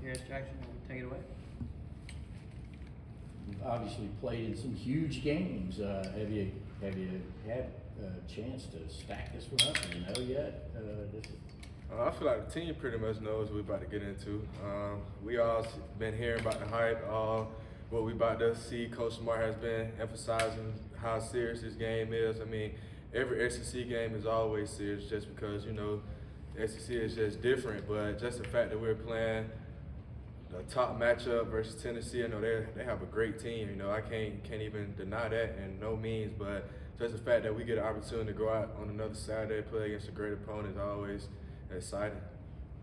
Kearis Jackson will take it away. You've obviously played in some huge games. Have you had a chance to stack this one up? Do you know yet? I feel like the team pretty much knows what we're about to get into. We all been hearing about the hype, what we about to see. Coach Smart has been emphasizing how serious this game is. I mean, every SEC game is always serious just because, you know, the SEC is just different. But just the fact that we're playing the top matchup versus Tennessee, I know they have a great team. You know, I can't even deny that in no means. But just the fact that we get an opportunity to go out on another Saturday, play against a great opponent is always exciting.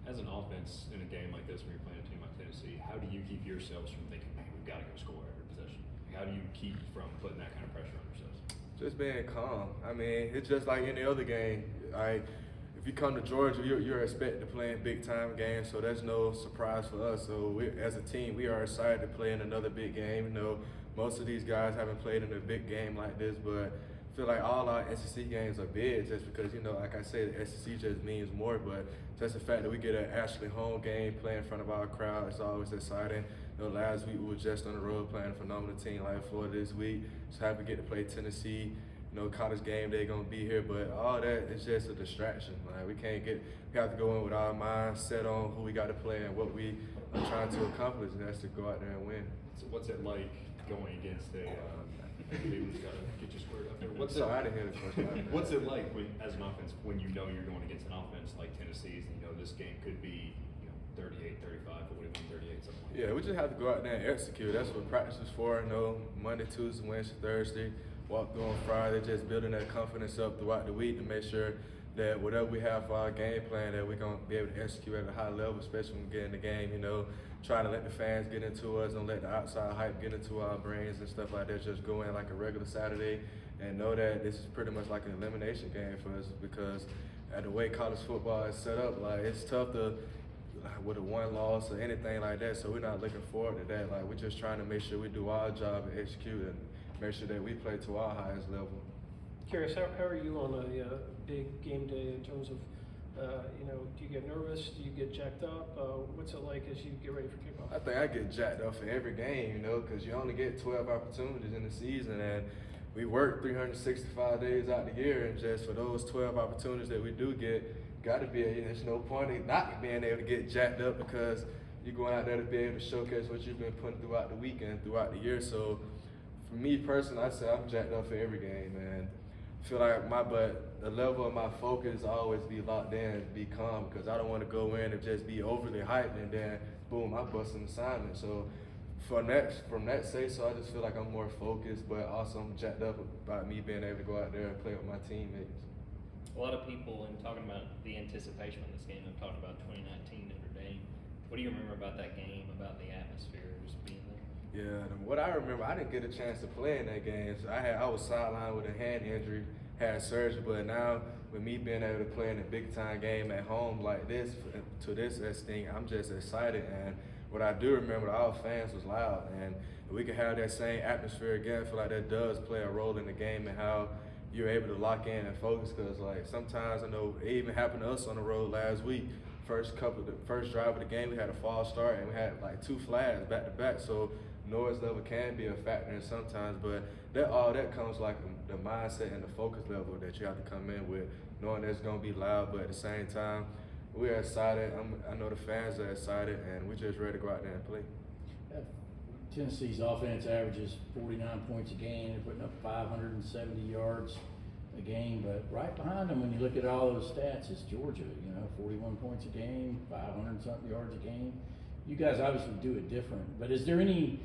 As an offense in a game like this, when you're playing a team like Tennessee, how do you keep yourselves from thinking, man, we've got to go score every possession? How do you keep from putting that kind of pressure on yourselves? Just being calm. I mean, it's just like any other game. If you come to Georgia, you're expected to play in big-time games, so there's no surprise for us. So as a team, we are excited to play in another big game. You know, most of these guys haven't played in a big game like this, but I feel like all our SEC games are big just because, you know, like I say, the SEC just means more, but just the fact that we get an actually home game, play in front of our crowd, it's always exciting. You know, last week we were just on the road playing a phenomenal team like Florida this week. Just happy to get to play Tennessee. You know, college game day gonna be here, but all that is just a distraction. Like we have to go in with our mind set on who we got to play and what we are trying to accomplish, and that's to go out there and win. So what's it like going against Cleveland's got to get you squared up there? I didn't hear the question. What's it like as an offense when you know you're going against an offense like Tennessee's and you know this game could be 38, 35, or whatever, 38, something like that? Yeah, we just have to go out there and execute. That's what practice is for. You know, Monday, Tuesday, Wednesday, Thursday, walk through on Friday, just building that confidence up throughout the week to make sure that whatever we have for our game plan, that we're going to be able to execute at a high level, especially when we get in the game, you know, trying to let the fans get into us, don't let the outside hype get into our brains and stuff like that. Just go in like a regular Saturday and know that this is pretty much like an elimination game for us because at the way college football is set up, like it's tough to with a one loss or anything like that, so we're not looking forward to that. Like we're just trying to make sure we do our job and execute and make sure that we play to our highest level. Curious, how are you on a big game day in terms of, do you get nervous? Do you get jacked up? What's it like as you get ready for kickoff? I think I get jacked up for every game, you know, because you only get 12 opportunities in the season, and we work 365 days out the year, and just for those 12 opportunities that we do get, got to be, there's no point in not being able to get jacked up because you're going out there to be able to showcase what you've been putting throughout the week and throughout the year. So for me personally, I say I'm jacked up for every game, man. I feel like the level of my focus always be locked in, be calm, because I don't want to go in and just be overly hyped and then boom, I bust an assignment. So from that say so, I just feel like I'm more focused, but also I'm jacked up about me being able to go out there and play with my teammates. A lot of people, in talking about the anticipation of this game, have talked about 2019 Notre Dame. What do you remember about that game, about the atmosphere, just being there? Yeah, what I remember, I didn't get a chance to play in that game. So I was sidelined with a hand injury, had surgery, but now with me being able to play in a big time game at home like this, to this extent, I'm just excited. And what I do remember, our fans was loud, and we could have that same atmosphere again. I feel like that does play a role in the game and how you're able to lock in and focus. Because like sometimes I know it even happened to us on the road last week. First drive of the game, we had a false start and we had like 2 flags back to back. So noise level can be a factor sometimes, but all that comes like the mindset and the focus level that you have to come in with, knowing that it's gonna be loud, but at the same time, we're excited. I know the fans are excited, and we're just ready to go out there and play. Tennessee's offense averages 49 points a game. They're putting up 570 yards a game, but right behind them, when you look at all those stats, it's Georgia. 41 points a game, 500-something yards a game. You guys obviously do it different, but is there any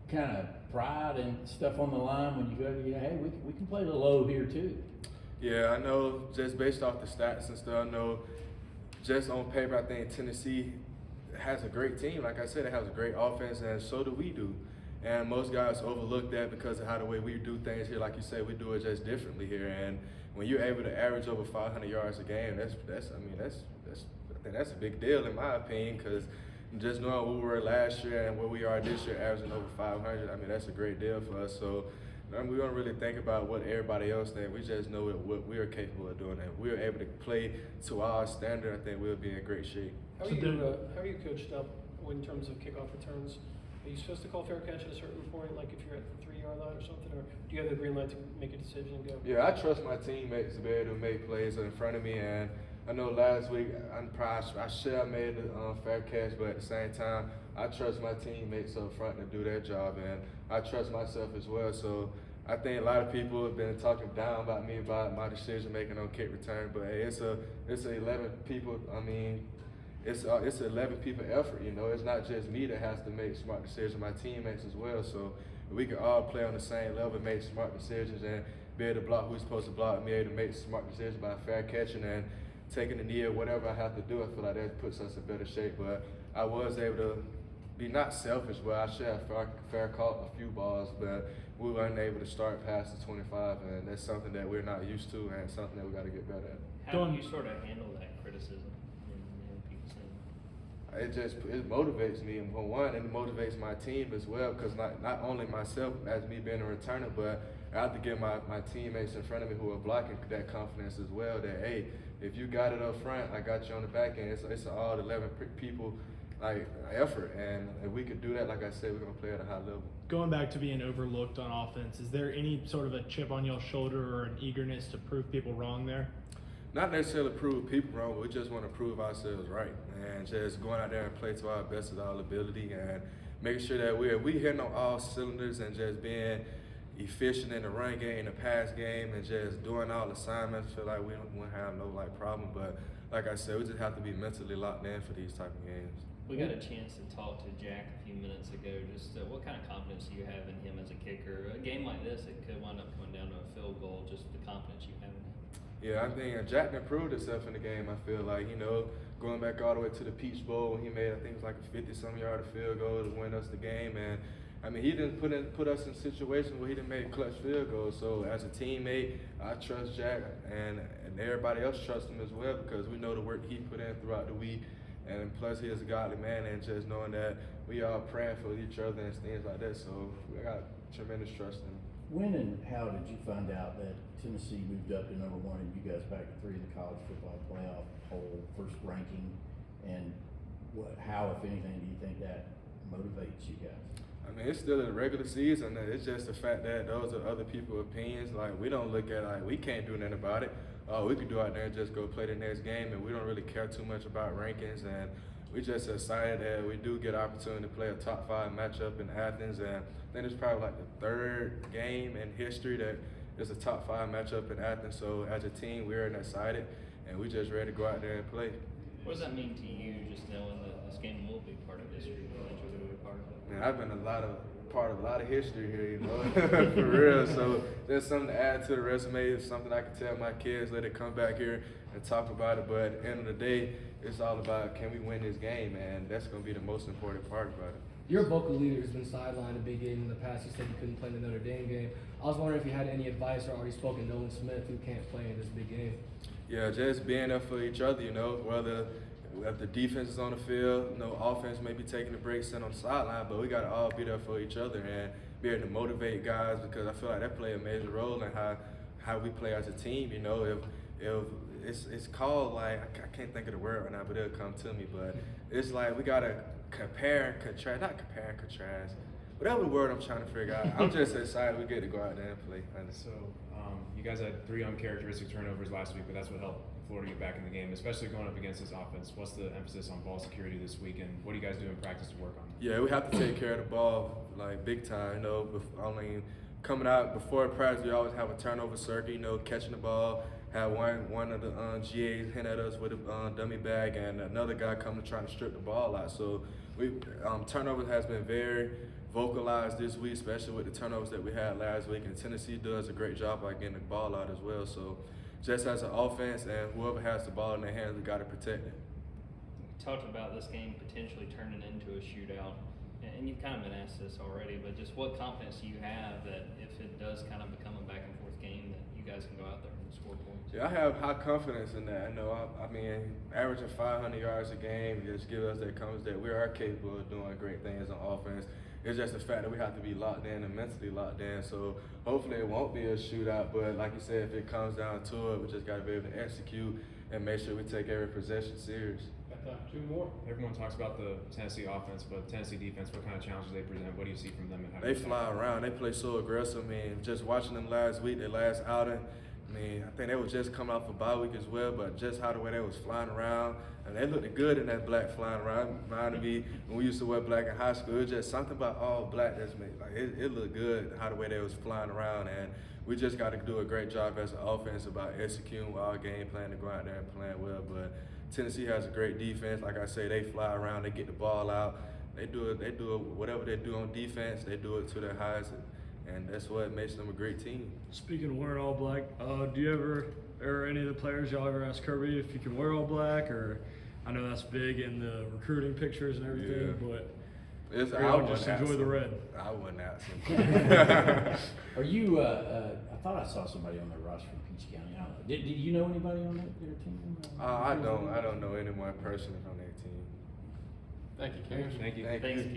kind of pride and stuff on the line when you go, hey, we can play a little low here too? Yeah, I know. Just based off the stats and stuff, I know. Just on paper, I think Tennessee has a great team. Like I said, it has a great offense, and so do we do. And most guys overlook that because of how the way we do things here. Like you said, we do it just differently here. And when you're able to average over 500 yards a game, I think that's a big deal in my opinion. Because just knowing where we were last year and where we are this year, averaging over 500, that's a great deal for us. So we don't really think about what everybody else thinks. We just know what we are capable of doing. And if we're able to play to our standard, I think we'll be in great shape. How are you coached up in terms of kickoff returns? Are you supposed to call fair catch at a certain point, like if you're at the 3-yard line or something, or do you have the green light to make a decision and go? Yeah, I trust my teammates to be able to make plays in front of me, and I know last week I should have made a fair catch, but at the same time, I trust my teammates up front to do their job, and I trust myself as well. So I think a lot of people have been talking down about me about my decision making on kick return, but hey, it's a 11 people. I mean, it's a 11 people effort. You know, it's not just me that has to make smart decisions. My teammates as well. So we can all play on the same level, make smart decisions, and be able to block who's supposed to block, and be able to make smart decisions by fair catching and taking the knee or whatever I have to do. I feel like that puts us in better shape. But I was able to be not selfish, but I should have fair caught a few balls, but we weren't able to start past the 25, and that's something that we're not used to and something that we got to get better at. How do you sort of handle that criticism and people saying? It motivates me, and for one, and it motivates my team as well, because not only myself as me being a returner, but I have to give my teammates in front of me who are blocking that confidence as well, that hey, if you got it up front, I got you on the back end. It's all 11 people like effort, and if we could do that, like I said, we're gonna play at a high level. Going back to being overlooked on offense, is there any sort of a chip on your shoulder or an eagerness to prove people wrong there? Not necessarily prove people wrong, but we just want to prove ourselves right, and just going out there and play to our best of our ability, and making sure that we hitting on all cylinders and just being efficient in the run game, the pass game, and just doing all assignments. Feel like we won't have no problem, but like I said, we just have to be mentally locked in for these type of games. We got a chance to talk to Jack a few minutes ago. Just what kind of confidence do you have in him as a kicker? A game like this, it could wind up coming down to a field goal. Just the confidence you have in him. Yeah, I think Jack improved himself in the game. I feel like, going back all the way to the Peach Bowl when he made, I think it was like a 50-some yard field goal to win us the game. And I mean, he didn't put us in situations where he didn't make clutch field goals. So as a teammate, I trust Jack, and everybody else trusts him as well, because we know the work he put in throughout the week. And plus, he is a godly man, and just knowing that we are praying for each other and things like that. So we got tremendous trust in him. When and how did you find out that Tennessee moved up to #1 and you guys back to 3 in the college football playoff poll, first ranking? And how, if anything, do you think that motivates you guys? I mean, it's still a regular season. It's just the fact that those are other people's opinions. Like, we don't look at we can't do nothing about it. We could go out there and just go play the next game, and we don't really care too much about rankings. And we just excited that we do get an opportunity to play a top 5 matchup in Athens. And I think it's probably like the 3rd game in history that is a top 5 matchup in Athens. So as a team, we're excited, and we just ready to go out there and play. What does that mean to you, just knowing that this game will be part of history, that you're going to be part of it? Man, I've been part of a lot of history here, for real. So there's something to add to the resume. It's something I can tell my kids, let it come back here and talk about it. But at the end of the day, it's all about, can we win this game, and that's going to be the most important part about it. Your vocal leader has been sidelined a big game in the past. You said you couldn't play in the Notre Dame game. I was wondering if you had any advice or already spoken to Nolan Smith, who can't play in this big game. Yeah, just being there for each other, whether if the defense is on the field, offense may be taking a break, sitting on the sideline, but we got to all be there for each other and be able to motivate guys, because I feel like that play a major role in how we play as a team. If it's called, like, I can't think of the word right now, but it'll come to me. But it's like we got to compare and contrast, not compare and contrast, whatever the word I'm trying to figure out. I'm just excited we get to go out there and play. So you guys had 3 uncharacteristic turnovers last week, but that's what helped Florida get back in the game, especially going up against this offense. What's the emphasis on ball security this week, and what do you guys do in practice to work on it? Yeah, we have to take care of the ball, like, big time. Coming out before practice, we always have a turnover circuit, catching the ball. Have one of the GAs hit at us with a dummy bag, and another guy coming trying to strip the ball out. So turnovers has been very vocalized this week, especially with the turnovers that we had last week. And Tennessee does a great job by getting the ball out as well. So just as an offense, and whoever has the ball in their hands, we got to protect it. You talked about this game potentially turning into a shootout, and you've kind of been asked this already, but just what confidence do you have that if it does kind of become a back and forth game, that you guys can go out there and score points? Yeah, I have high confidence in that. I mean, averaging 500 yards a game just gives us that confidence that we are capable of doing great things on offense. It's just the fact that we have to be locked in and mentally locked in. So hopefully it won't be a shootout, but like you said, if it comes down to it, we just got to be able to execute and make sure we take every possession serious. Two more. Everyone talks about the Tennessee offense, but Tennessee defense, what kind of challenges they present? What do you see from them? And how do They you fly attack? around. They play so aggressive. I mean, just watching them last week, their last outing. I mean, I think they was just coming off a bye week as well, but just how the way they was flying around, and they looked good in that black flying around. Reminded me when we used to wear black in high school. It was just something about all black that's made. Like it looked good how the way they was flying around, and we just got to do a great job as an offense about executing our game plan to go out there and playing well. But Tennessee has a great defense. Like I say, they fly around, they get the ball out, they do it. Whatever they do on defense, they do it to their highest. And that's what makes them a great team. Speaking of wearing all black, do you ever, or any of the players, y'all ever ask Kirby if you can wear all black? Or I know that's big in the recruiting pictures and everything, Yeah. but I y'all wouldn't just ask enjoy the them. red. I wouldn't ask them. Are you, I thought I saw somebody on the roster from Peach County. I don't know. Did you know anybody on their team? I don't know anyone personally from their team. Thank you, Kearis. Thank you. Thank Thanks, you. Kearis.